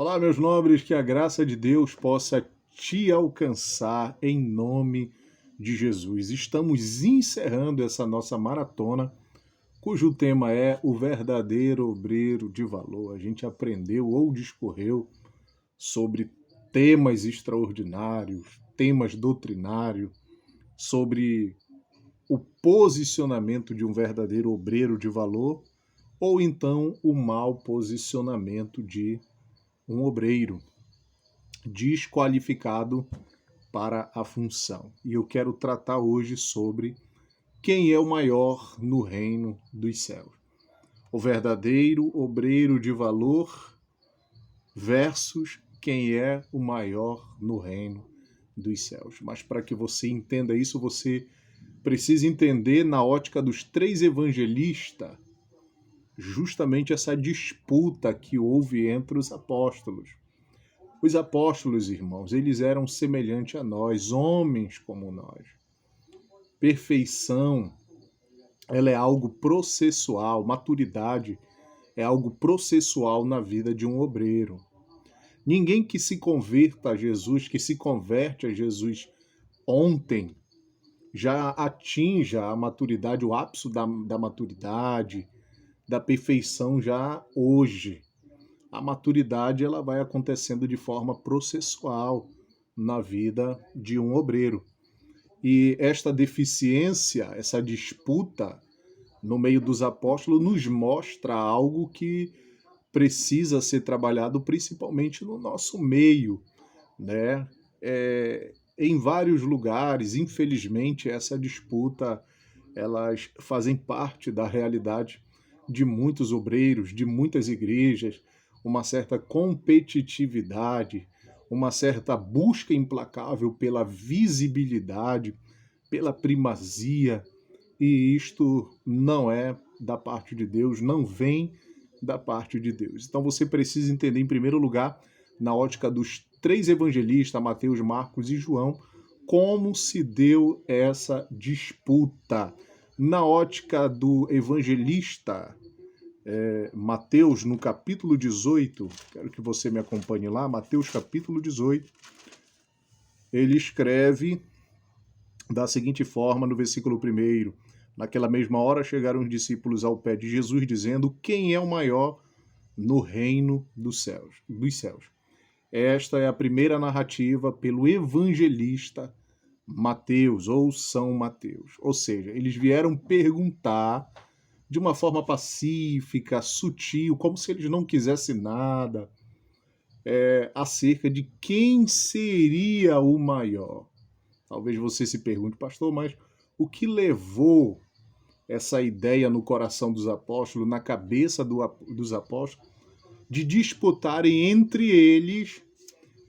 Olá, meus nobres, que a graça de Deus possa te alcançar em nome de Jesus. Estamos encerrando essa nossa maratona, cujo tema é o verdadeiro obreiro de valor. A gente aprendeu ou discorreu sobre temas extraordinários, temas doutrinários, sobre o posicionamento de um verdadeiro obreiro de valor ou então o mau posicionamento de um obreiro desqualificado para a função. E eu quero tratar hoje sobre quem é o maior no reino dos céus. O verdadeiro obreiro de valor versus quem é o maior no reino dos céus. Mas para que você entenda isso, você precisa entender na ótica dos três evangelistas justamente essa disputa que houve entre os apóstolos. Os apóstolos, irmãos, eles eram semelhantes a nós, homens como nós. Perfeição, ela é algo processual, maturidade é algo processual na vida de um obreiro. Ninguém que se converta a Jesus, que se converte a Jesus ontem, já atinja a maturidade, o ápice da maturidade, da perfeição já hoje. A maturidade ela vai acontecendo de forma processual na vida de um obreiro. E esta deficiência, essa disputa no meio dos apóstolos nos mostra algo que precisa ser trabalhado principalmente no nosso meio, né? Em vários lugares, infelizmente, essa disputa elas fazem parte da realidade de muitos obreiros, de muitas igrejas, uma certa competitividade, uma certa busca implacável pela visibilidade, pela primazia, e isto não é da parte de Deus, não vem da parte de Deus. Então você precisa entender, em primeiro lugar, na ótica dos três evangelistas, Mateus, Marcos e João, como se deu essa disputa. Na ótica do evangelista Mateus, no capítulo 18, quero que você me acompanhe lá, Mateus capítulo 18, ele escreve da seguinte forma no versículo 1: naquela mesma hora chegaram os discípulos ao pé de Jesus, dizendo: quem é o maior no reino dos céus? Esta é a primeira narrativa pelo evangelista Mateus, ou São Mateus. Ou seja, eles vieram perguntar de uma forma pacífica, sutil, como se eles não quisessem nada, acerca de quem seria o maior. Talvez você se pergunte, pastor, mas o que levou essa ideia no coração dos apóstolos, na cabeça dos apóstolos, de disputarem entre eles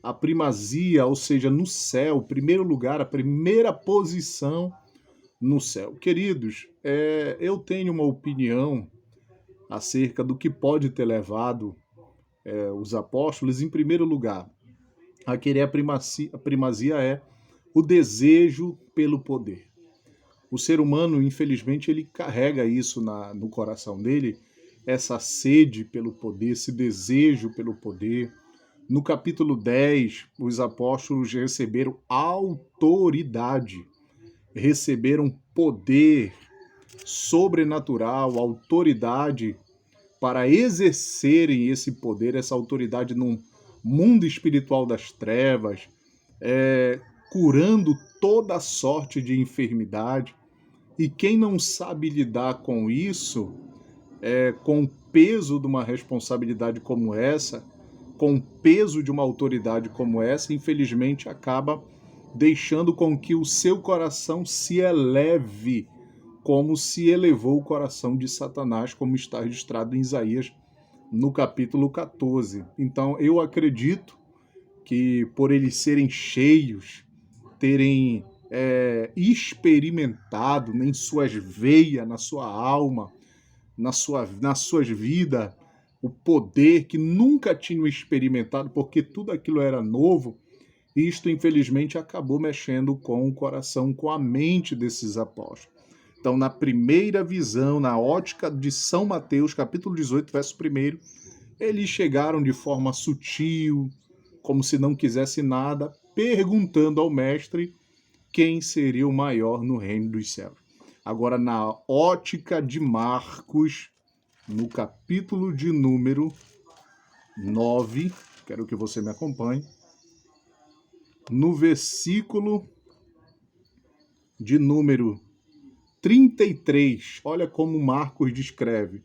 a primazia, ou seja, no céu, o primeiro lugar, a primeira posição no céu? Queridos, eu tenho uma opinião acerca do que pode ter levado os apóstolos, em primeiro lugar, a querer a primazia. A primazia é o desejo pelo poder. O ser humano, infelizmente, ele carrega isso no coração dele, essa sede pelo poder, esse desejo pelo poder. No capítulo 10, os apóstolos receberam autoridade, receberam poder sobrenatural, autoridade para exercerem esse poder, essa autoridade no mundo espiritual das trevas, curando toda sorte de enfermidade. E quem não sabe lidar com isso, com o peso de uma responsabilidade como essa, com o peso de uma autoridade como essa, infelizmente acaba deixando com que o seu coração se eleve, como se elevou o coração de Satanás, como está registrado em Isaías, no capítulo 14. Então, eu acredito que por eles serem cheios, terem experimentado em suas veias, na sua alma, nas suas vidas, o poder que nunca tinham experimentado, porque tudo aquilo era novo, isto infelizmente acabou mexendo com o coração, com a mente desses apóstolos. Então, na primeira visão, na ótica de São Mateus, capítulo 18, verso 1, Eles chegaram de forma sutil, como se não quisesse nada, perguntando ao mestre quem seria o maior no reino dos céus. Agora, na ótica de Marcos, no capítulo de número 9, quero que você me acompanhe, no versículo de número 33, olha como Marcos descreve.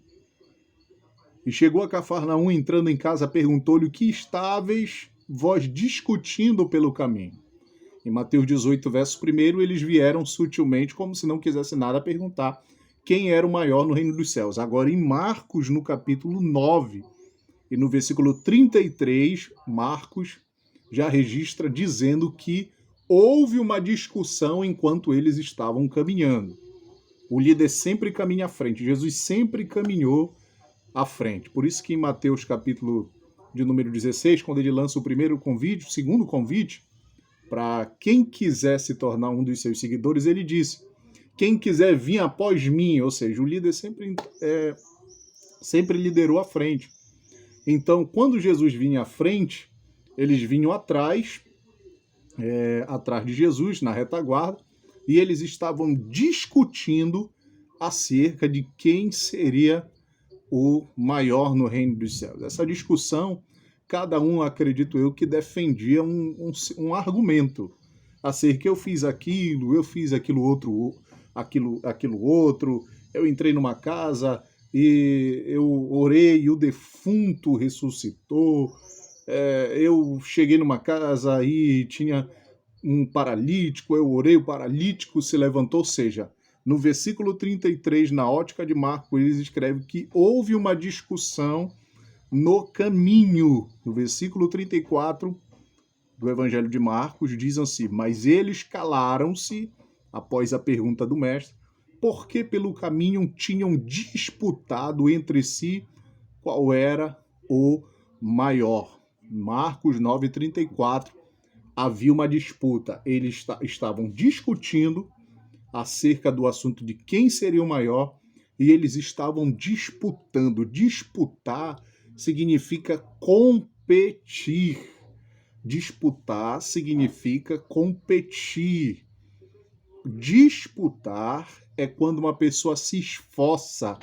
E chegou a Cafarnaum, entrando em casa, perguntou-lhe o que estáveis vós discutindo pelo caminho. Em Mateus 18, verso 1, eles vieram sutilmente, como se não quisessem nada, perguntar quem era o maior no reino dos céus. Agora, em Marcos, no capítulo 9, e no versículo 33, Marcos já registra dizendo que houve uma discussão enquanto eles estavam caminhando. O líder sempre caminha à frente. Jesus sempre caminhou à frente. Por isso que em Mateus capítulo de número 16, quando ele lança o primeiro convite, o segundo convite, para quem quiser se tornar um dos seus seguidores, ele disse: quem quiser vir após mim, ou seja, o líder sempre liderou à frente. Então, quando Jesus vinha à frente, eles vinham atrás de Jesus, na retaguarda, e eles estavam discutindo acerca de quem seria o maior no reino dos céus. Essa discussão, cada um, acredito eu, que defendia um argumento acerca: eu fiz aquilo outro, aquilo outro, eu entrei numa casa e eu orei e o defunto ressuscitou, eu cheguei numa casa e tinha um paralítico, eu orei, o paralítico se levantou. Ou seja, no versículo 33, na ótica de Marcos, eles escrevem que houve uma discussão no caminho. No versículo 34 do Evangelho de Marcos, diz assim: mas eles calaram-se após a pergunta do mestre, porque pelo caminho tinham disputado entre si qual era o maior. Marcos 9:34, havia uma disputa. Eles estavam discutindo acerca do assunto de quem seria o maior, e eles estavam disputando. Disputar significa competir. Disputar significa competir. Disputar é quando uma pessoa se esforça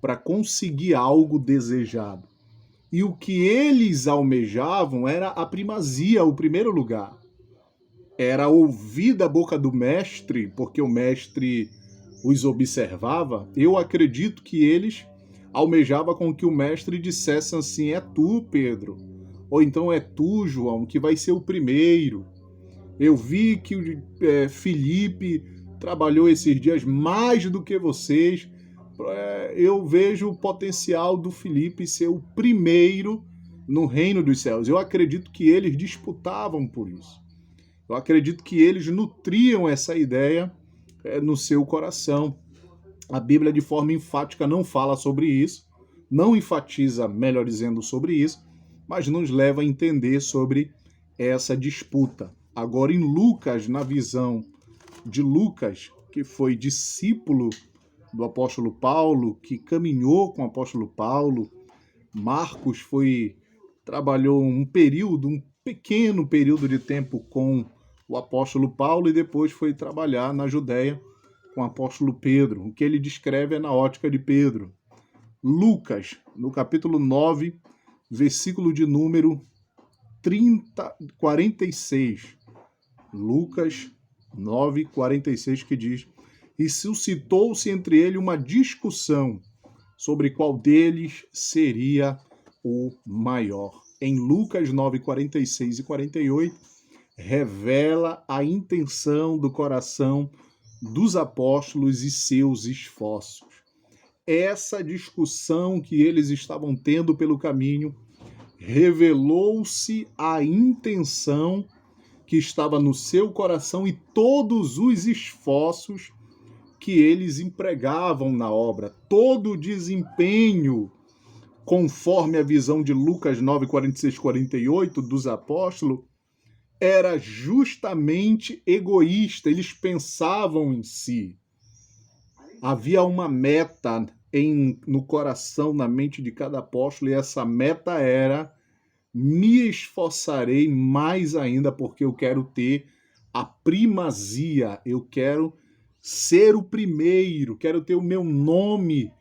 para conseguir algo desejado. E o que eles almejavam era a primazia, o primeiro lugar. Era ouvir da boca do mestre, porque o mestre os observava. Eu acredito que eles almejavam com que o mestre dissesse assim: é tu, Pedro, ou então é tu, João, que vai ser o primeiro. Eu vi que Felipe trabalhou esses dias mais do que vocês. Eu vejo o potencial do Felipe ser o primeiro no reino dos céus. Eu acredito que eles disputavam por isso. Eu acredito que eles nutriam essa ideia no seu coração. A Bíblia, de forma enfática, não fala sobre isso, não enfatiza, melhor dizendo, sobre isso, mas nos leva a entender sobre essa disputa. Agora, em Lucas, na visão de Lucas, que foi discípulo do apóstolo Paulo, que caminhou com o apóstolo Paulo, Marcos trabalhou um pequeno período de tempo com o apóstolo Paulo e depois foi trabalhar na Judéia com o apóstolo Pedro. O que ele descreve é na ótica de Pedro. Lucas, no capítulo 9, versículo de número 46. Lucas 9, 46, que diz: e suscitou-se entre ele uma discussão sobre qual deles seria o maior. Em Lucas 9, 46 e 48, revela a intenção do coração dos apóstolos e seus esforços. Essa discussão que eles estavam tendo pelo caminho revelou-se a intenção que estava no seu coração e todos os esforços que eles empregavam na obra, todo o desempenho, conforme a visão de Lucas 9, 46, 48 dos apóstolos, era justamente egoísta. Eles pensavam em si. Havia uma meta no coração, na mente de cada apóstolo, e essa meta era: me esforçarei mais ainda, porque eu quero ter a primazia, eu quero ser o primeiro, quero ter o meu nome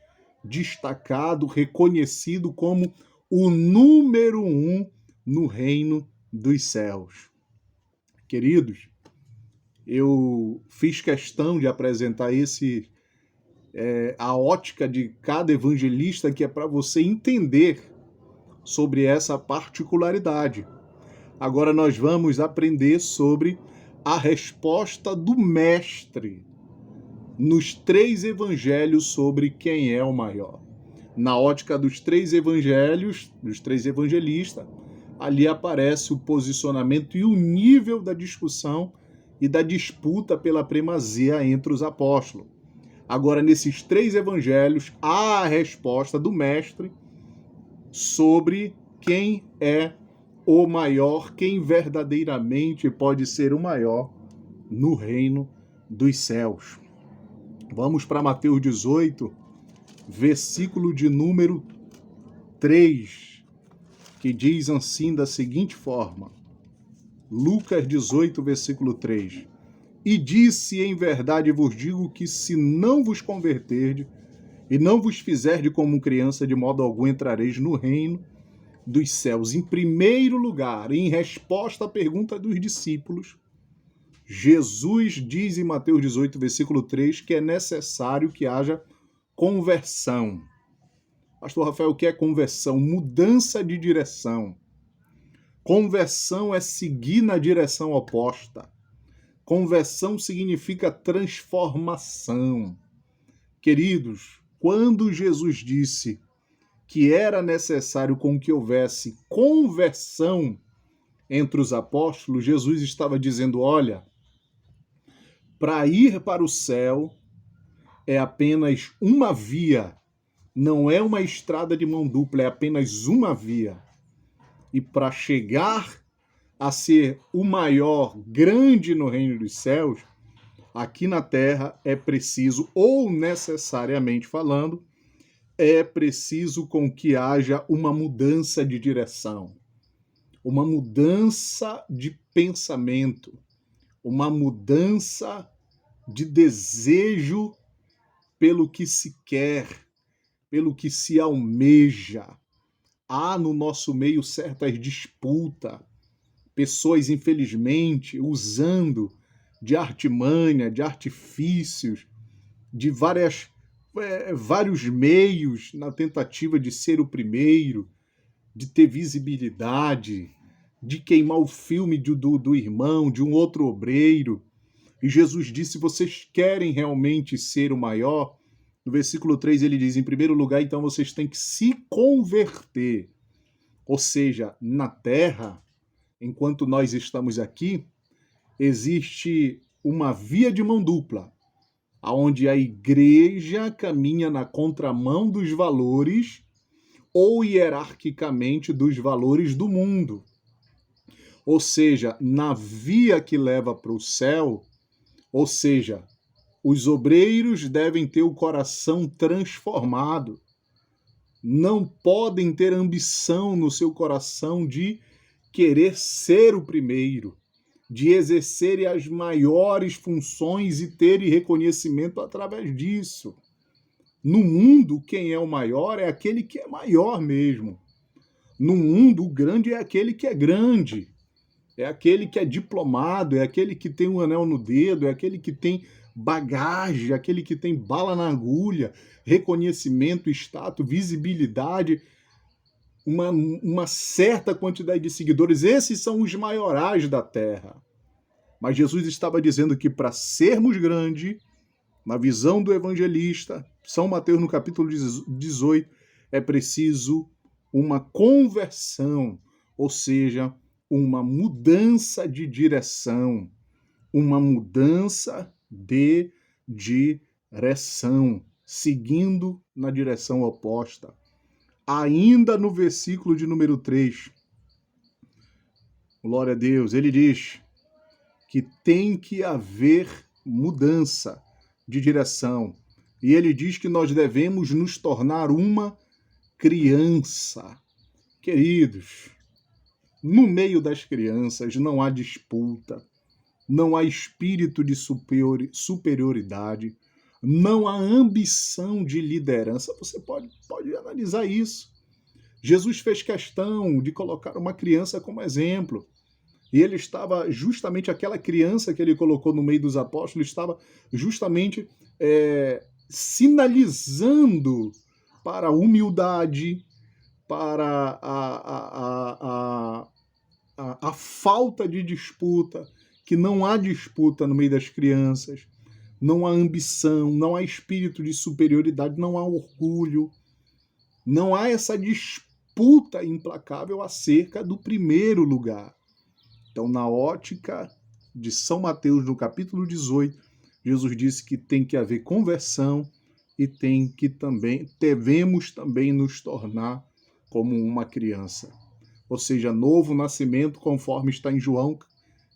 destacado, reconhecido como o número 1 no reino dos céus. Queridos, eu fiz questão de apresentar a ótica de cada evangelista, que é para você entender sobre essa particularidade. Agora nós vamos aprender sobre a resposta do Mestre nos 3 evangelhos sobre quem é o maior. Na ótica dos 3 evangelhos, dos 3 evangelistas, ali aparece o posicionamento e o nível da discussão e da disputa pela primazia entre os apóstolos. Agora, nesses 3 evangelhos, há a resposta do Mestre sobre quem é o maior, quem verdadeiramente pode ser o maior no reino dos céus. Vamos para Mateus 18, versículo de número 3, que diz assim, da seguinte forma: Lucas 18, versículo 3. E disse: em verdade vos digo que se não vos converterdes e não vos fizerdes como criança, de modo algum entrareis no reino dos céus. Em primeiro lugar, em resposta à pergunta dos discípulos, Jesus diz em Mateus 18, versículo 3, que é necessário que haja conversão. Pastor Rafael, o que é conversão? Mudança de direção. Conversão é seguir na direção oposta. Conversão significa transformação. Queridos, quando Jesus disse que era necessário com que houvesse conversão entre os apóstolos, Jesus estava dizendo: olha, para ir para o céu é apenas uma via, não é uma estrada de mão dupla, é apenas uma via. E para chegar a ser o maior, grande no reino dos céus, aqui na terra é preciso, ou necessariamente falando, é preciso com que haja uma mudança de direção, uma mudança de pensamento, uma mudança de desejo pelo que se quer, pelo que se almeja. Há no nosso meio certas disputas, pessoas, infelizmente, usando de artimanha, de artifícios, de vários meios na tentativa de ser o primeiro, de ter visibilidade, de queimar o filme do irmão, de um outro obreiro. E Jesus disse: vocês querem realmente ser o maior? No versículo 3 ele diz: em primeiro lugar, então vocês têm que se converter. Ou seja, na terra, enquanto nós estamos aqui, existe uma via de mão dupla, onde a igreja caminha na contramão dos valores ou hierarquicamente dos valores do mundo. Ou seja, na via que leva para o céu, ou seja, os obreiros devem ter o coração transformado. Não podem ter ambição no seu coração de querer ser o primeiro, de exercer as maiores funções e ter reconhecimento através disso. No mundo, quem é o maior é aquele que é maior mesmo. No mundo, o grande é aquele que é grande. É aquele que é diplomado, é aquele que tem um anel no dedo, é aquele que tem bagagem, aquele que tem bala na agulha, reconhecimento, status, visibilidade, uma certa quantidade de seguidores. Esses são os maiorais da terra. Mas Jesus estava dizendo que para sermos grandes, na visão do evangelista, São Mateus no capítulo 18, é preciso uma conversão, ou seja, uma mudança de direção, uma mudança de direção, seguindo na direção oposta. Ainda no versículo de número 3, glória a Deus, ele diz que tem que haver mudança de direção. E ele diz que nós devemos nos tornar uma criança. Queridos, no meio das crianças não há disputa, não há espírito de superioridade, não há ambição de liderança. Você pode analisar isso. Jesus fez questão de colocar uma criança como exemplo. E ele estava justamente, aquela criança que ele colocou no meio dos apóstolos, estava justamente sinalizando para a humildade, para a falta de disputa, que não há disputa no meio das crianças, não há ambição, não há espírito de superioridade, não há orgulho, não há essa disputa implacável acerca do primeiro lugar. Então, na ótica de São Mateus, no capítulo 18, Jesus disse que tem que haver conversão e devemos também nos tornar como uma criança. Ou seja, novo nascimento, conforme está em João,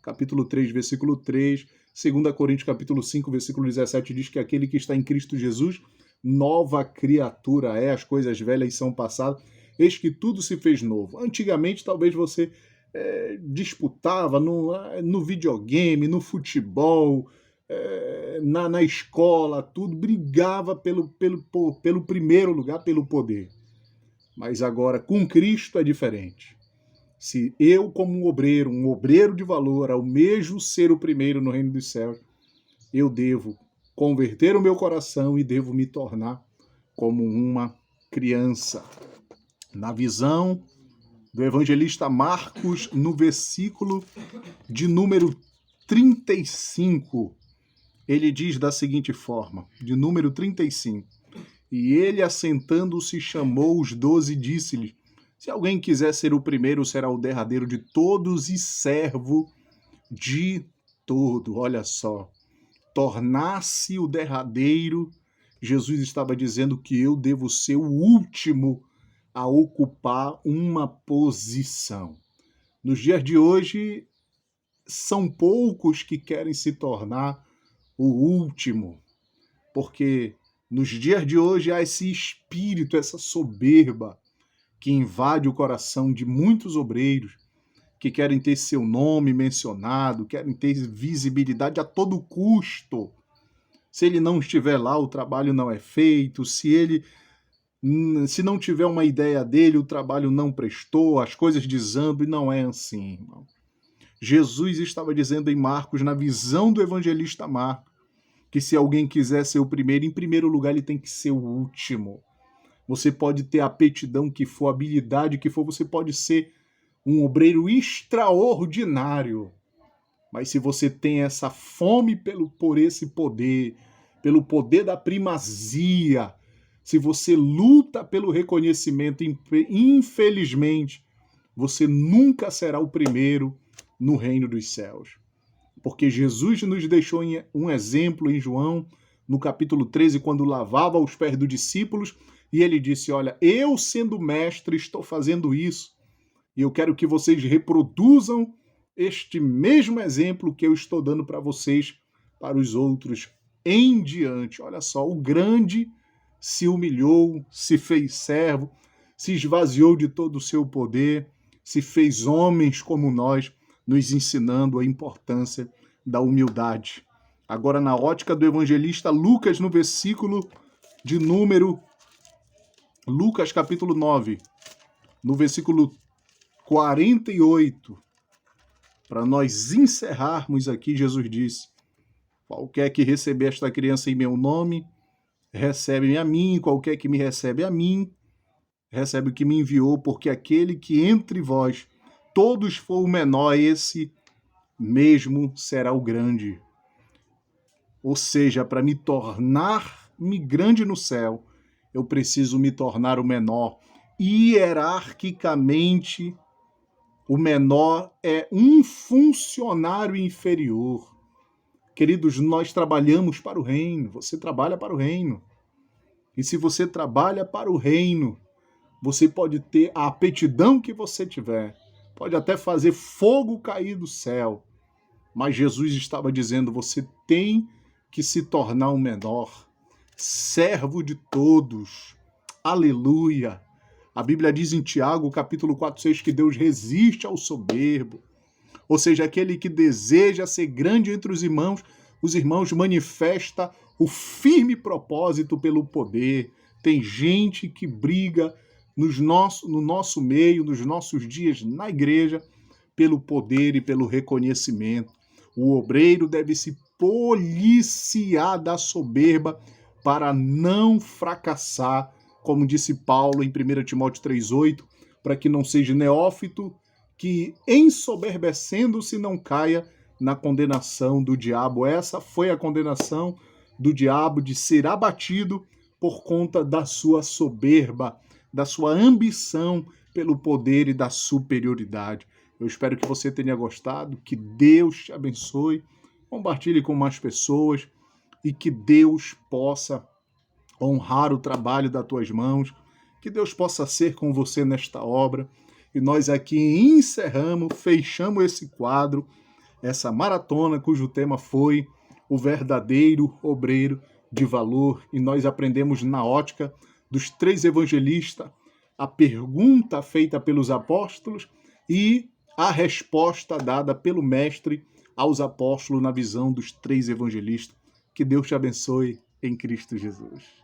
capítulo 3, versículo 3, 2 Coríntios, capítulo 5, versículo 17, diz que aquele que está em Cristo Jesus, nova criatura é, as coisas velhas são passadas, eis que tudo se fez novo. Antigamente, talvez você disputava no videogame, no futebol, na escola, tudo, brigava pelo primeiro lugar, pelo poder. Mas agora, com Cristo é diferente. Se eu, como um obreiro de valor, almejo ser o primeiro no reino dos céus, eu devo converter o meu coração e devo me tornar como uma criança. Na visão do evangelista Marcos, no versículo de número 35, ele diz da seguinte forma, de número 35, e ele, assentando-se, chamou os 12 e disse-lhes, se alguém quiser ser o primeiro, será o derradeiro de todos e servo de todo. Olha só, tornar-se o derradeiro, Jesus estava dizendo que eu devo ser o último a ocupar uma posição. Nos dias de hoje, são poucos que querem se tornar o último, porque nos dias de hoje há esse espírito, essa soberba que invade o coração de muitos obreiros que querem ter seu nome mencionado, querem ter visibilidade a todo custo. Se ele não estiver lá, o trabalho não é feito. Se não tiver uma ideia dele, o trabalho não prestou, as coisas desandam, e não é assim, irmão. Jesus estava dizendo em Marcos, na visão do evangelista Marcos, que se alguém quiser ser o primeiro, em primeiro lugar ele tem que ser o último. Você pode ter a aptidão que for, a habilidade que for, você pode ser um obreiro extraordinário, mas se você tem essa fome por esse poder, pelo poder da primazia, se você luta pelo reconhecimento, infelizmente, você nunca será o primeiro no reino dos céus. Porque Jesus nos deixou um exemplo em João, no capítulo 13, quando lavava os pés dos discípulos, e ele disse, olha, eu sendo mestre estou fazendo isso, e eu quero que vocês reproduzam este mesmo exemplo que eu estou dando para vocês, para os outros em diante. Olha só, o grande se humilhou, se fez servo, se esvaziou de todo o seu poder, se fez homens como nós, nos ensinando a importância da humildade. Agora, na ótica do evangelista Lucas, no versículo de número... Lucas, capítulo 9, no versículo 48, para nós encerrarmos aqui, Jesus disse, qualquer que receber esta criança em meu nome, recebe-me a mim, qualquer que me recebe a mim, recebe o que me enviou, porque aquele que entre vós todos for o menor, esse mesmo será o grande. Ou seja, para me tornar-me grande no céu, eu preciso me tornar o menor. Hierarquicamente, o menor é um funcionário inferior. Queridos, nós trabalhamos para o reino, você trabalha para o reino. E se você trabalha para o reino, você pode ter a aptidão que você tiver, pode até fazer fogo cair do céu, mas Jesus estava dizendo, você tem que se tornar um menor. servo de todos. Aleluia! A Bíblia diz em Tiago, capítulo 4:6, que Deus resiste ao soberbo. Ou seja, aquele que deseja ser grande entre os irmãos manifesta o firme propósito pelo poder. Tem gente que briga no nosso meio, nos nossos dias na igreja, pelo poder e pelo reconhecimento. O obreiro deve se policiar da soberba para não fracassar, como disse Paulo em 1 Timóteo 3,8, para que não seja neófito, que ensoberbecendo-se não caia na condenação do diabo. Essa foi a condenação do diabo, de ser abatido por conta da sua soberba, da sua ambição pelo poder e da superioridade. Eu espero que você tenha gostado, que Deus te abençoe, compartilhe com mais pessoas e que Deus possa honrar o trabalho das tuas mãos, que Deus possa ser com você nesta obra. E nós aqui fechamos esse quadro, essa maratona cujo tema foi o verdadeiro obreiro de valor. E nós aprendemos na ótica dos 3 evangelistas a pergunta feita pelos apóstolos e a resposta dada pelo mestre aos apóstolos na visão dos 3 evangelistas. Que Deus te abençoe em Cristo Jesus.